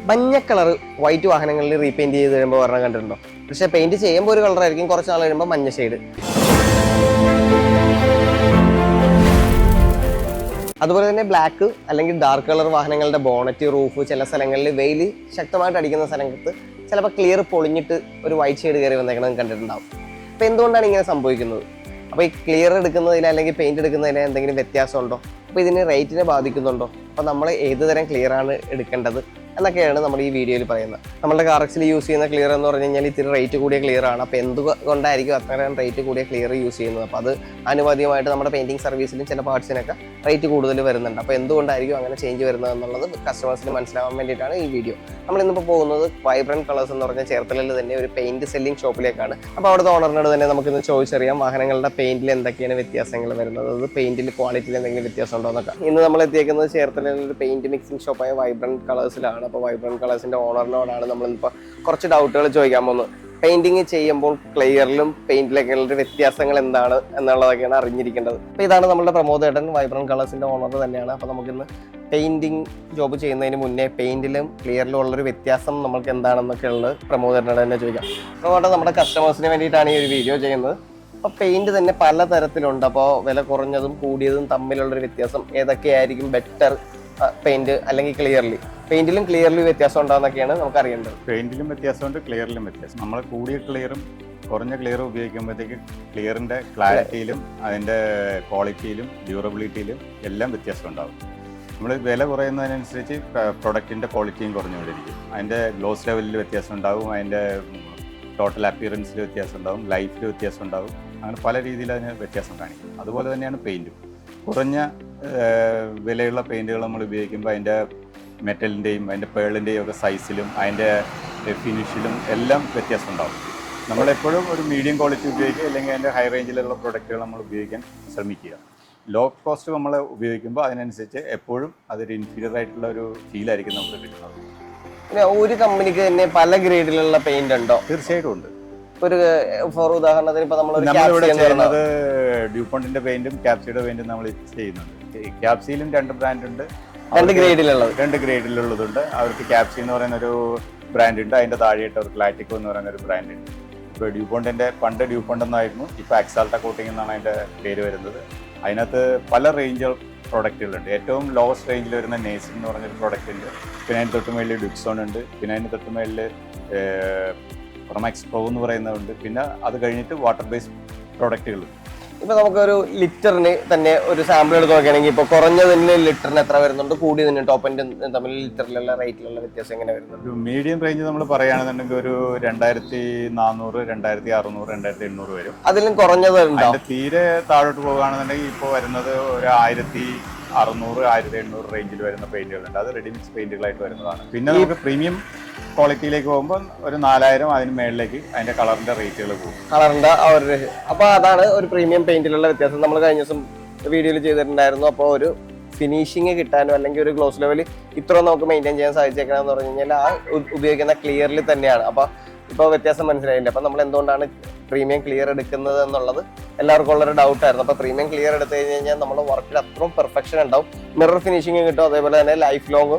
മഞ്ഞ colour white വാഹനങ്ങളിൽ repaint ചെയ്ത് കഴിയുമ്പോൾ പറഞ്ഞാൽ കണ്ടിട്ടുണ്ടോ? പക്ഷെ പെയിന്റ് ചെയ്യുമ്പോൾ ഒരു കളറായിരിക്കും, കുറച്ച് നാൾ കഴിയുമ്പോൾ മഞ്ഞ ഷെയ്ഡ്. അതുപോലെ തന്നെ ബ്ലാക്ക് അല്ലെങ്കിൽ ഡാർക്ക് കളർ വാഹനങ്ങളുടെ ബോണറ്റ്, റൂഫ്, ചില സ്ഥലങ്ങളിൽ വെയിൽ ശക്തമായിട്ട് അടിക്കുന്ന സ്ഥലത്ത് ചിലപ്പോൾ ക്ലിയർ പൊളിഞ്ഞിട്ട് ഒരു വൈറ്റ് ഷെയ്ഡ് കയറി വന്നേക്കണം കണ്ടിട്ടുണ്ടാവും. അപ്പോൾ എന്തുകൊണ്ടാണ് ഇങ്ങനെ സംഭവിക്കുന്നത്? അപ്പോൾ ഈ ക്ലിയർ എടുക്കുന്നതിൽ അല്ലെങ്കിൽ പെയിന്റ് എടുക്കുന്നതിൽ എന്തെങ്കിലും വ്യത്യാസമുണ്ടോ? അപ്പോൾ ഇതിന് റേറ്റിനെ ബാധിക്കുന്നുണ്ടോ? അപ്പോൾ നമ്മൾ ഏത് തരം ക്ലിയർ ആണ് എടുക്കേണ്ടത് എന്നൊക്കെയാണ് നമ്മൾ ഈ വീഡിയോയിൽ പറയുന്നത്. നമ്മുടെ കാറക്സിൽ യൂസ് ചെയ്യുന്ന ക്ലിയർ എന്ന് പറഞ്ഞു കഴിഞ്ഞാൽ ഇത്തിരി റേറ്റ് കൂടിയ ക്ലിയർ ആണ്. അപ്പോൾ എന്തുകൊണ്ടായിരിക്കും അത്രയും റേറ്റ് കൂടിയ ക്ലിയർ യൂസ് ചെയ്യുന്നത്? അപ്പോൾ അത് ആനുപാതികമായിട്ട് നമ്മുടെ പെയിന്റിംഗ് സർവീസിലും ചില പാർട്സിനൊക്കെ റേറ്റ് കൂടുതൽ വരുന്നുണ്ട്. അപ്പോൾ എന്തുകൊണ്ടായിരിക്കും അങ്ങനെ ചേഞ്ച് വരുന്നത് എന്നുള്ളത് കസ്റ്റമേഴ്സിന് മനസ്സിലാവാൻ വേണ്ടിയിട്ടാണ് ഈ വീഡിയോ. നമ്മളിന്നിപ്പോൾ പോകുന്നത് വൈബ്രന്റ് കളേഴ്സ് എന്ന് പറഞ്ഞ ചേർത്തലയിൽ തന്നെ ഒരു പെയിന്റ് സെല്ലിംഗ് ഷോപ്പിലേക്കാണ്. അപ്പോൾ അവിടുത്തെ ഓണറിനോട് തന്നെ നമുക്കിന്ന് ചോദിച്ചറിയാം വാഹനങ്ങളുടെ പെയിന്റിൽ എന്തൊക്കെയാണ് വ്യത്യാസങ്ങൾ വരുന്നത്, അത് പെയിന്റിൽ ക്വാളിറ്റിയിൽ എന്തെങ്കിലും വ്യത്യാസം ഉണ്ടോ എന്നൊക്കെ. ഇന്ന് നമ്മൾ എത്തിയേക്കുന്നത് ചേർത്തലയിൽ ഒരു പെയിന്റ് മിക്സിംഗ് ഷോപ്പായ വൈബ്രന്റ് കളേഴ്സിലാണ്. അപ്പോൾ വൈബ്രന്റ് കളേഴ്സിന്റെ ഓണറിനോടാണ് നമ്മളിപ്പോൾ കുറച്ച് ഡൗട്ടുകൾ ചോദിക്കാൻ പോകുന്നത്. പെയിന്റിങ് ചെയ്യുമ്പോൾ ക്ലിയറിലും പെയിന്റിലൊക്കെയുള്ള വ്യത്യാസങ്ങൾ എന്താണ് എന്നുള്ളതൊക്കെയാണ് അറിഞ്ഞിരിക്കേണ്ടത്. അപ്പോൾ ഇതാണ് നമ്മുടെ പ്രമോദേട്ടൻ, വൈബ്രന്റ് കളേഴ്സിന്റെ ഓണർ തന്നെയാണ്. അപ്പോൾ നമുക്കിന്ന് പെയിന്റിങ് ജോബ് ചെയ്യുന്നതിന് മുന്നേ പെയിന്റിലും ക്ലിയറിലും ഉള്ളൊരു വ്യത്യാസം നമുക്ക് എന്താണെന്നൊക്കെ ഉള്ളത് പ്രമോദേട്ടനോട് തന്നെ ചോദിക്കാം. അതുകൊണ്ട് നമ്മുടെ കസ്റ്റമേഴ്സിന് വേണ്ടിയിട്ടാണ് ഈ ഒരു വീഡിയോ ചെയ്യുന്നത്. അപ്പോൾ പെയിന്റ് തന്നെ പല തരത്തിലുണ്ട്. അപ്പോൾ വില കുറഞ്ഞതും കൂടിയതും തമ്മിലുള്ളൊരു വ്യത്യാസം ഏതൊക്കെയായിരിക്കും ബെറ്റർ പെയിന്റ് അല്ലെങ്കിൽ ക്ലിയർലി? പെയിന്റിലും ക്ലിയർലി വ്യത്യാസം ഉണ്ടാകുന്നൊക്കെയാണ് നമുക്ക് അറിയേണ്ടത്. പെയിന്റിലും വ്യത്യാസമുണ്ട്, ക്ലിയറിലും വ്യത്യാസം. നമ്മൾ കൂടിയ ക്ലിയറും കുറഞ്ഞ ക്ലിയറും ഉപയോഗിക്കുമ്പോഴത്തേക്ക് ക്ലിയറിന്റെ ക്ലാരിറ്റിയിലും അതിന്റെ ക്വാളിറ്റിയിലും ഡ്യൂറബിലിറ്റിയിലും എല്ലാം വ്യത്യാസം ഉണ്ടാകും. നമ്മൾ വില കുറയുന്നതിനനുസരിച്ച് പ്രൊഡക്റ്റിന്റെ ക്വാളിറ്റിയും കുറഞ്ഞുകൊണ്ടിരിക്കും. അതിന്റെ ഗ്ലോസ് ലെവലിൽ വ്യത്യാസം ഉണ്ടാകും, അതിന്റെ ടോട്ടൽ അപ്പിയറൻസിൽ വ്യത്യാസം ഉണ്ടാകും, ലൈഫിൽ വ്യത്യാസം ഉണ്ടാകും. അങ്ങനെ പല രീതിയിൽ അതിന് വ്യത്യാസം കാണിക്കും. അതുപോലെ തന്നെയാണ് പെയിന്റും. കുറഞ്ഞ വിലയുള്ള പെയിന്റുകൾ നമ്മൾ ഉപയോഗിക്കുമ്പോൾ അതിൻ്റെ മെറ്റലിൻ്റെയും അതിൻ്റെ പേളിൻ്റെയും ഒക്കെ സൈസിലും അതിൻ്റെ ഫിനിഷിലും എല്ലാം വ്യത്യാസം ഉണ്ടാകും. നമ്മളെപ്പോഴും ഒരു മീഡിയം ക്വാളിറ്റി ഉപയോഗിക്കുക, അല്ലെങ്കിൽ അതിൻ്റെ ഹൈ റേഞ്ചിലുള്ള പ്രൊഡക്റ്റുകൾ നമ്മൾ ഉപയോഗിക്കാൻ ശ്രമിക്കുക. ലോ കോസ്റ്റ് നമ്മൾ ഉപയോഗിക്കുമ്പോൾ അതിനനുസരിച്ച് എപ്പോഴും അതൊരു ഇൻഫീരിയർ ആയിട്ടുള്ള ഒരു ഫീലായിരിക്കും നമുക്ക് കിട്ടുന്നത്. പിന്നെ ഒരു കമ്പനിക്ക് തന്നെ പല ഗ്രേഡിലുള്ള പെയിന്റ് ഉണ്ടോ? തീർച്ചയായിട്ടും ഉണ്ട്. ഒരു ഫോർ ഉദാഹരണത്തിന് ഇപ്പോൾ നമ്മളിവിടെ ചെയ്യുന്നത് ഡ്യൂപോണ്ടിന്റെ പെയിന്റും ക്യാപ്സിയുടെ പെയിന്റും നമ്മൾ ചെയ്യുന്നുണ്ട്. ക്യാപ്സിയിലും 2 ബ്രാൻഡ് ഉണ്ട്, 2 ഗ്രേഡിലുള്ളത്. 2 ഗ്രേഡിലുള്ളതുണ്ട്. അവർക്ക് ക്യാപ്സി എന്ന് പറയുന്ന ഒരു ബ്രാൻഡ് ഉണ്ട്, അതിന്റെ താഴെയായിട്ട് അവർക്ക് ലാറ്റിക്കോ എന്ന് പറയുന്ന ഒരു ബ്രാൻഡ് ഉണ്ട്. ഇപ്പോൾ ഡ്യൂപോണ്ടിന്റെ പണ്ട് ഡ്യൂപോണ്ട് എന്നായിരുന്നു, ഇപ്പോൾ എക്സാൾട്ട കോട്ടിംഗ് എന്നാണ് അതിന്റെ പേര് വരുന്നത്. അതിനകത്ത് പല റേഞ്ച് പ്രൊഡക്റ്റുകളുണ്ട്. ഏറ്റവും ലോവസ്റ്റ് റേഞ്ചിൽ വരുന്ന നേസിൻ എന്ന് പറഞ്ഞൊരു പ്രൊഡക്റ്റ് ഉണ്ട്. പിന്നെ അതിന് തൊട്ട് മേളിൽ ഡുക്സോൺ ഉണ്ട്. പിന്നെ അതിന് തൊട്ട് മേളിൽ പ്രൊമാക്സ് പ്രോ എന്ന് പറയുന്നതുണ്ട്. പിന്നെ അത് കഴിഞ്ഞിട്ട് വാട്ടർ ബേസ്ഡ് പ്രൊഡക്റ്റുകളുണ്ട്. ഇപ്പൊ നമുക്കൊരു ലിറ്ററിന് തന്നെ ഒരു സാമ്പിൾ എടുത്ത് നോക്കുകയാണെങ്കിൽ ഇപ്പൊ കുറഞ്ഞതിന് ലിറ്ററിന് എത്ര വരുന്നുണ്ട്, കൂടിയതിന് ടോപ്പ് എൻഡ് തമ്മിൽ ലിറ്ററിലുള്ള റേറ്റിലുള്ള വ്യത്യാസം എങ്ങനെ വരുന്നുണ്ട്? ഒരു മീഡിയം റേഞ്ച് നമ്മൾ പറയുകയാണെന്നുണ്ടെങ്കിൽ ഒരു 2400, 2600, 2800 വരും. അതിലും കുറഞ്ഞത് തീരെ താഴോട്ട് പോകുകയാണെന്നുണ്ടെങ്കിൽ ഇപ്പോൾ വരുന്നത് ഒരു 1600, 1800 റേഞ്ചിൽ വരുന്ന പെയിന്റുകളുണ്ട്. അത് റെഡിമിക്സ് പെയിന്റുകളായിട്ട് വരുന്നതാണ്. പിന്നെ നമുക്ക് പ്രീമിയം ക്വാളിറ്റിയിലേക്ക് പോകുമ്പോൾ ഒരു 4000 അതിന് മേളിലേക്ക് അതിന്റെ കളറിന്റെ റേറ്റുകൾ പോകും. കളറിന്റെ അപ്പൊ അതാണ് ഒരു പ്രീമിയം പെയിന്റിലുള്ള വ്യത്യാസം. നമ്മൾ കഴിഞ്ഞ ദിവസം വീഡിയോയിൽ ചെയ്തിട്ടുണ്ടായിരുന്നു. അപ്പോൾ ഒരു ഫിനിഷിങ് കിട്ടാനും അല്ലെങ്കിൽ ഒരു ഗ്ലോസ് ലെവൽ ഇത്ര നമുക്ക് മെയിൻറ്റെയിൻ ചെയ്യാൻ സാധിച്ചേക്കണമെന്ന് പറഞ്ഞു കഴിഞ്ഞാൽ ആ ഉപയോഗിക്കുന്ന ക്ലിയറിൽ തന്നെയാണ്. അപ്പൊ ഇപ്പോൾ വ്യത്യാസം മനസ്സിലായില്ല. അപ്പം നമ്മൾ എന്തുകൊണ്ടാണ് പ്രീമിയം ക്ലിയർ എടുക്കുന്നത് എന്നുള്ളത് എല്ലാവർക്കും ഉള്ളൊരു ഡൗട്ടായിരുന്നു. അപ്പോൾ പ്രീമിയം ക്ലിയർ എടുത്തു കഴിഞ്ഞാൽ നമ്മുടെ വർക്കിൽ അത്രയും പെർഫെക്ഷൻ ഉണ്ടാവും, മിറർ ഫിനിഷിങ് കിട്ടും, അതേപോലെ തന്നെ ലൈഫ് ലോങ്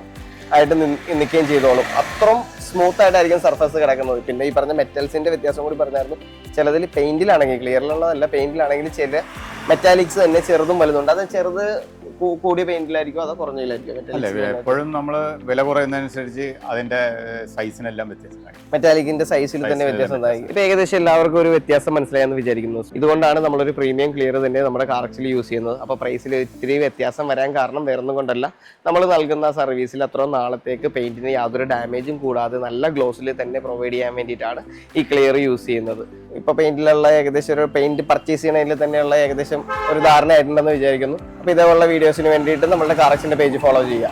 ആയിട്ട് നിൽക്കുകയും ചെയ്തോളും. അത്രയും സ്മൂത്ത് ആയിട്ടായിരിക്കും സർഫസ് കിടക്കുന്നത്. പിന്നെ ഈ പറഞ്ഞ മെറ്റൽസിന്റെ വ്യത്യാസം കൂടി പറഞ്ഞായിരുന്നു. ചിലതിൽ പെയിന്റിലാണെങ്കിൽ, ക്ലിയറിലുള്ളതല്ല, പെയിന്റിലാണെങ്കിൽ ചില മെറ്റാലിക്സ് തന്നെ ചെറുതും വലുതുണ്ട്. അത് ചെറുത് കൂടിയ പെയിന്റിലായിരിക്കും, അതോ കുറഞ്ഞില്ലായിരിക്കും? എപ്പോഴും നമ്മൾ വില കുറയുന്നതനുസരിച്ച് അതിന്റെ സൈസിനെല്ലാം വ്യത്യാസം, മെറ്റാലിക്കിന്റെ സൈസിൽ തന്നെ വ്യത്യാസം ഉണ്ടായി. ഇപ്പൊ ഏകദേശം എല്ലാവർക്കും ഒരു വ്യത്യാസം മനസ്സിലായെന്ന് വിചാരിക്കുന്നു. ഇതുകൊണ്ടാണ് നമ്മളൊരു പ്രീമിയം ക്ലിയർ തന്നെ നമ്മുടെ കാറക്സിൽ യൂസ് ചെയ്യുന്നത്. അപ്പൊ പ്രൈസിൽ ഇത്തിരി വ്യത്യാസം വരാൻ കാരണം വേറൊന്നും കൊണ്ടല്ല, നമ്മൾ നൽകുന്ന സർവീസിൽ അത്രയും നാളത്തേക്ക് പെയിന്റിന് യാതൊരു ഡാമേജും കൂടാതെ നല്ല ഗ്ലോസിൽ തന്നെ പ്രൊവൈഡ് ചെയ്യാൻ വേണ്ടിയിട്ടാണ് ഈ ക്ലിയർ യൂസ് ചെയ്യുന്നത്. ഇപ്പൊ പെയിന്റിലുള്ള ഏകദേശം ഒരു പെയിന്റ് പർച്ചേസ് ചെയ്യുന്നതിൽ തന്നെയുള്ള ഏകദേശം ഒരു ധാരണ ആയിട്ടുണ്ടെന്ന് വിചാരിക്കുന്നു. അപ്പൊ ഇതേപോലുള്ള വീഡിയോസിന് വേണ്ടിയിട്ട് നമ്മുടെ കാറക്സിന്റെ പേജ് ഫോളോ ചെയ്യുക.